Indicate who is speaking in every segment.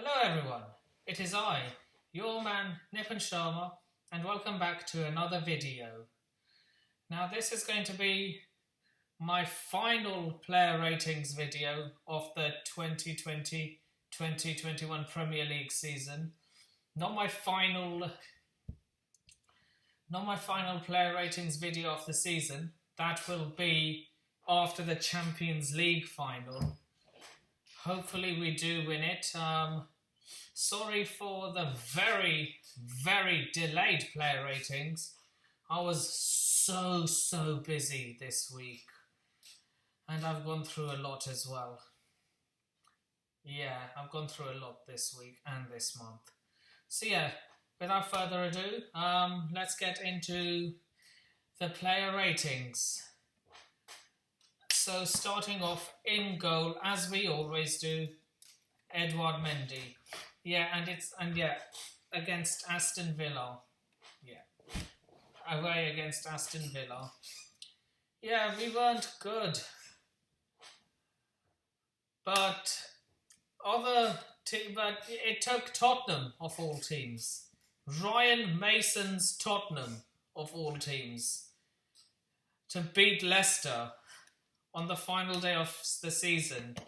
Speaker 1: Hello everyone, it is I, your man Nip and Sharma, and welcome back to another video. Now this is going to be my final player ratings video of the 2020-2021 Premier League season. Not my final player ratings video of the season. That will be after the Champions League final. Hopefully we do win it. Sorry for the very, very delayed player ratings. I was so busy this week. And I've gone through a lot as well. Yeah, I've gone through a lot this week and this month. So yeah, without further ado, let's get into the player ratings. So starting off in goal, as we always do, Edouard Mendy. Against Aston Villa. Yeah, away against Aston Villa. Yeah, we weren't good. But it took Tottenham of all teams. Ryan Mason's Tottenham of all teams to beat Leicester on the final day of the season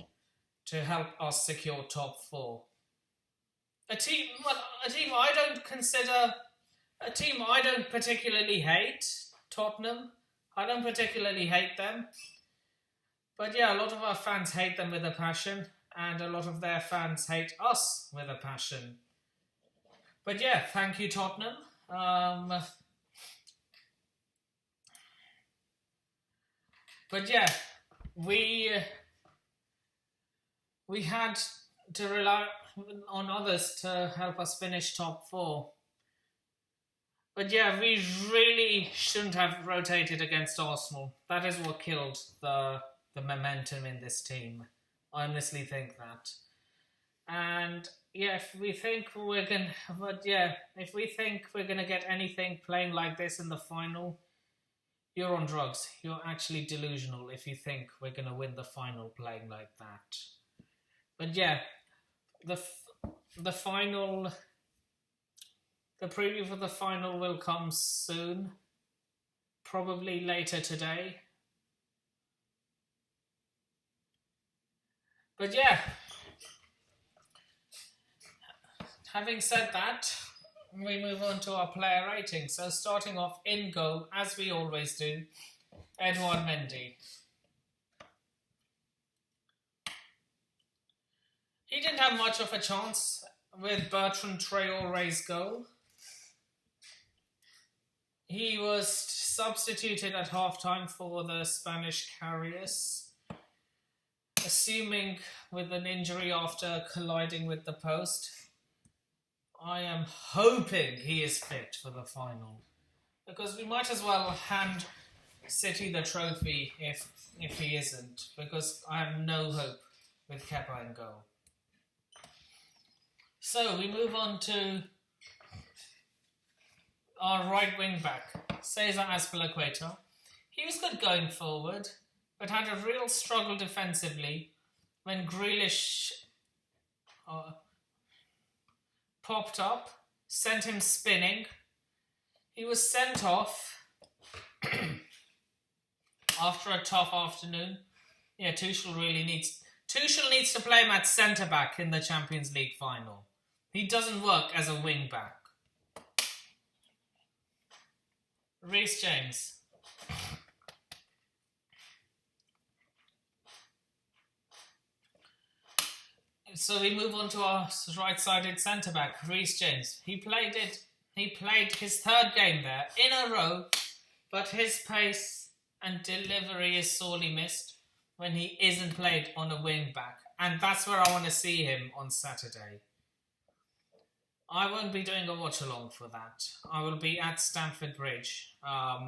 Speaker 1: to help us secure top four. A team I don't particularly hate, Tottenham. I don't particularly hate them. But yeah, a lot of our fans hate them with a passion, and a lot of their fans hate us with a passion. But yeah, thank you, Tottenham. But yeah, we had to rely on others to help us finish top four. But yeah, we really shouldn't have rotated against Arsenal. That is what killed the momentum in this team. I honestly think that. And yeah, if we think we're gonna get anything playing like this in the final, you're on drugs. You're actually delusional if you think we're gonna win the final playing like that. But yeah, the preview for the final will come soon, probably later today. But yeah, having said that, we move on to our player rating. So starting off in goal, as we always do, Edouard Mendy. He didn't have much of a chance with Bertrand Traoré's goal. He was substituted at halftime for the Spanish Carriers, assuming with an injury after colliding with the post. I am hoping he is fit for the final, because we might as well hand City the trophy if he isn't, because I have no hope with Kepa in goal. So we move on to our right wing back, Cesar Azpilicueta. He was good going forward, but had a real struggle defensively when Grealish popped up, sent him spinning. He was sent off after a tough afternoon. Yeah, Tuchel needs to play him at centre back in the Champions League final. He doesn't work as a wing back. Reece James. So we move on to our right-sided centre-back, Reece James. He played his third game there in a row, but his pace and delivery is sorely missed when he isn't played on a wing-back. And that's where I want to see him on Saturday. I won't be doing a watch-along for that. I will be at Stamford Bridge. I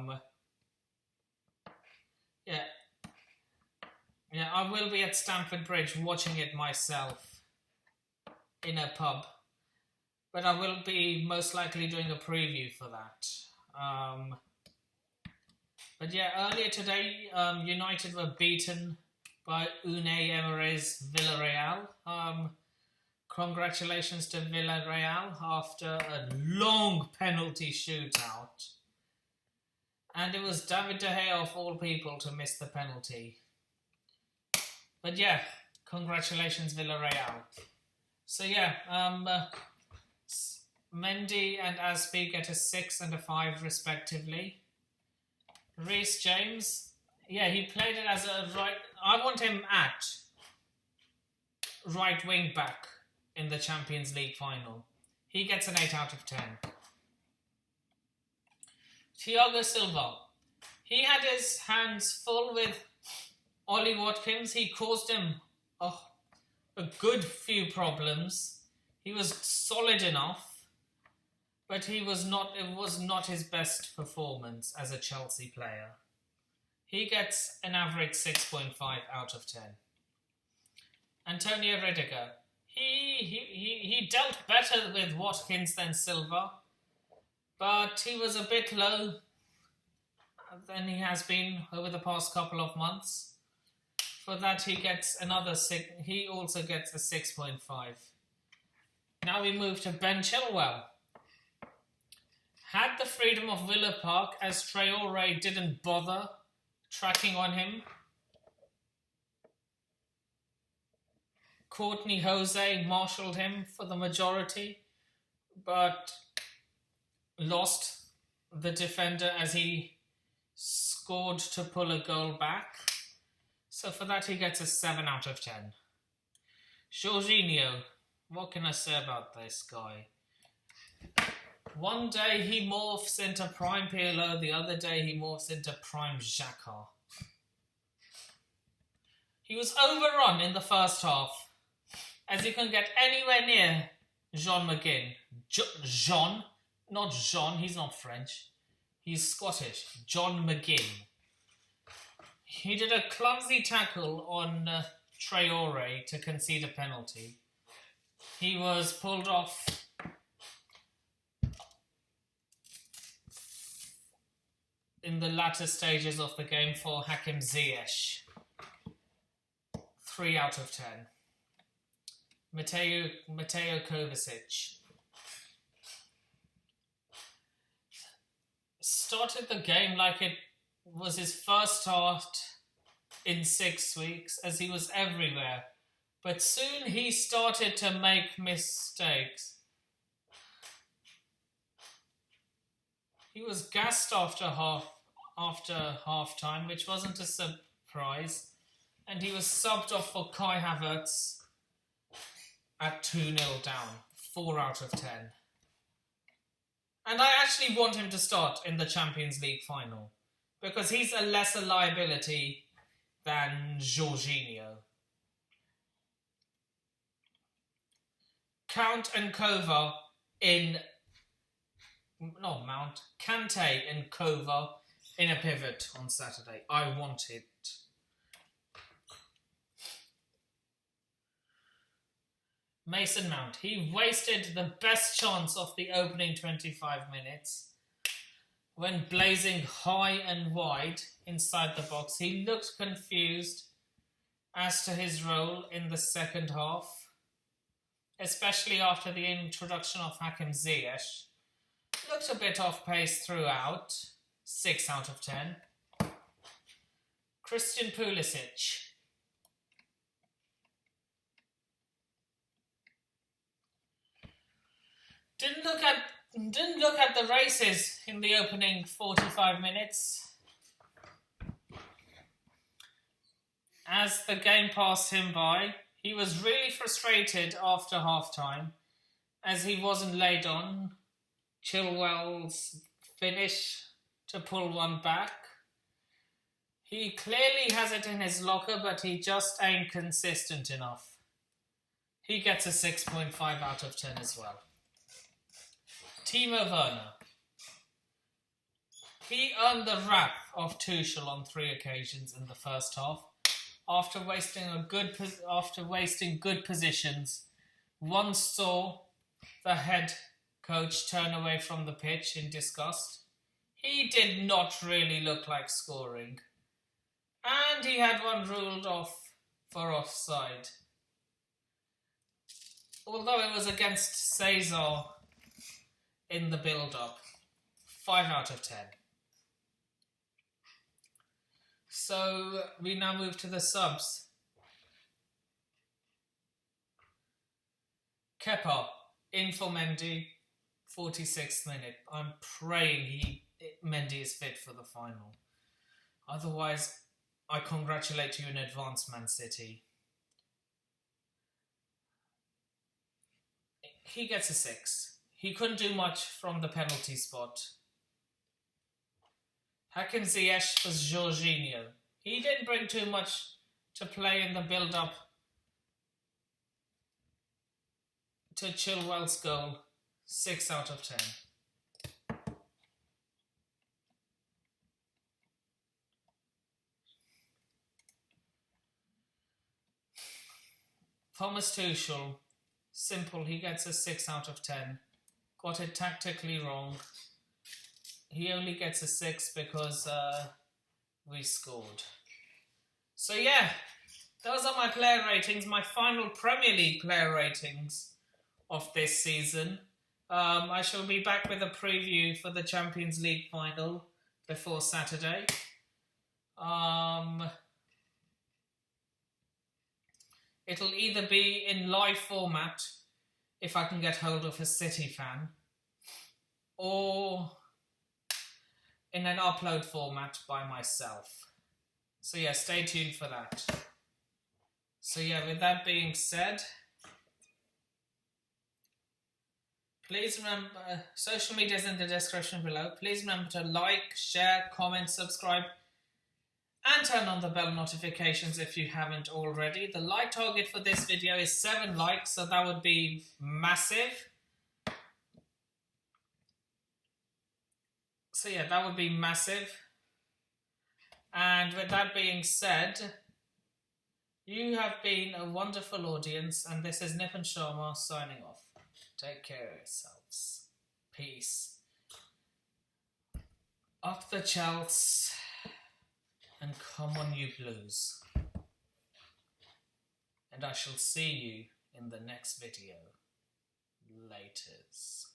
Speaker 1: will be at Stamford Bridge watching it myself in a pub. But I will be most likely doing a preview for that. But yeah, earlier today, United were beaten by Unai Emery's Villarreal. Congratulations to Villarreal after a long penalty shootout. And it was David De Gea of all people to miss the penalty. But yeah, congratulations Villarreal. So yeah, Mendy and Aspi get a 6 and a 5 respectively. Reece James, yeah, he played it as a right... I want him at right wing back in the Champions League final. He gets an 8 out of 10. Thiago Silva, he had his hands full with Ollie Watkins. He caused him a good few problems. He was solid enough, but it was not his best performance as a Chelsea player. He gets an average 6.5 out of 10. Antonio Rudiger, he dealt better with Watkins than Silva, but he was a bit low than he has been over the past couple of months. For that, he gets another 6. He also gets a 6.5. Now we move to Ben Chilwell. Had the freedom of Villa Park as Traore didn't bother tracking on him. Courtney Jose marshalled him for the majority, but lost the defender as he scored to pull a goal back. So for that he gets a 7 out of 10. Jorginho, what can I say about this guy? One day he morphs into Prime Pirlo, the other day he morphs into Prime Xhaka. He was overrun in the first half, as you can get anywhere near Jean McGinn. Jean, not Jean, he's not French. He's Scottish. John McGinn. He did a clumsy tackle on Traore to concede a penalty. He was pulled off in the latter stages of the game for Hakim Ziyech. 3 out of 10. Mateo Kovacic started the game like it was his first start in 6 weeks, as he was everywhere. But soon he started to make mistakes. He was gassed after half time, which wasn't a surprise. And he was subbed off for Kai Havertz at 2-0 down. 4 out of 10. And I actually want him to start in the Champions League final, because he's a lesser liability than Jorginho. Count and Kova in... Not Mount. Kante and Kova in a pivot on Saturday. I want it. Mason Mount. He wasted the best chance of the opening 25 minutes. When blazing high and wide inside the box, he looked confused as to his role in the second half, especially after the introduction of Hakim Ziyech. Looked a bit off pace throughout. 6 out of 10. Christian Pulisic. Didn't look at the races in the opening 45 minutes. As the game passed him by, he was really frustrated after half-time, as he wasn't laid on Chilwell's finish to pull one back. He clearly has it in his locker, but he just ain't consistent enough. He gets a 6.5 out of 10 as well. Timo Werner. He earned the wrath of Tuchel on 3 occasions in the first half, after wasting good positions. Once saw the head coach turn away from the pitch in disgust. He did not really look like scoring, and he had one ruled off for offside. although it was against Cesar in the build-up, 5 out of 10. So we now move to the subs. Kepa in for Mendy, 46th minute. I'm praying Mendy is fit for the final. Otherwise, I congratulate you in advance, Man City. He gets a 6. He couldn't do much from the penalty spot. Hakim Ziyech was Jorginho. He didn't bring too much to play in the build-up to Chilwell's goal. 6 out of 10. Thomas Tuchel, simple, he gets a 6 out of 10. Got it tactically wrong. He only gets a 6 because we scored. So yeah, those are my player ratings, my final Premier League player ratings of this season. I shall be back with a preview for the Champions League final before Saturday. It'll either be in live format, if I can get hold of a City fan, or in an upload format by myself. So yeah, stay tuned for that. So yeah, with that being said, please remember, social media is in the description below. Please remember to like, share, comment, subscribe, and turn on the bell notifications if you haven't already. The like target for this video is 7 likes, so that would be massive. So yeah, that would be massive. And with that being said, you have been a wonderful audience, and this is Nip and Sharma signing off. Take care of yourselves. Peace. Up the Chelsea. And come on, you Blues. And I shall see you in the next video. Laters.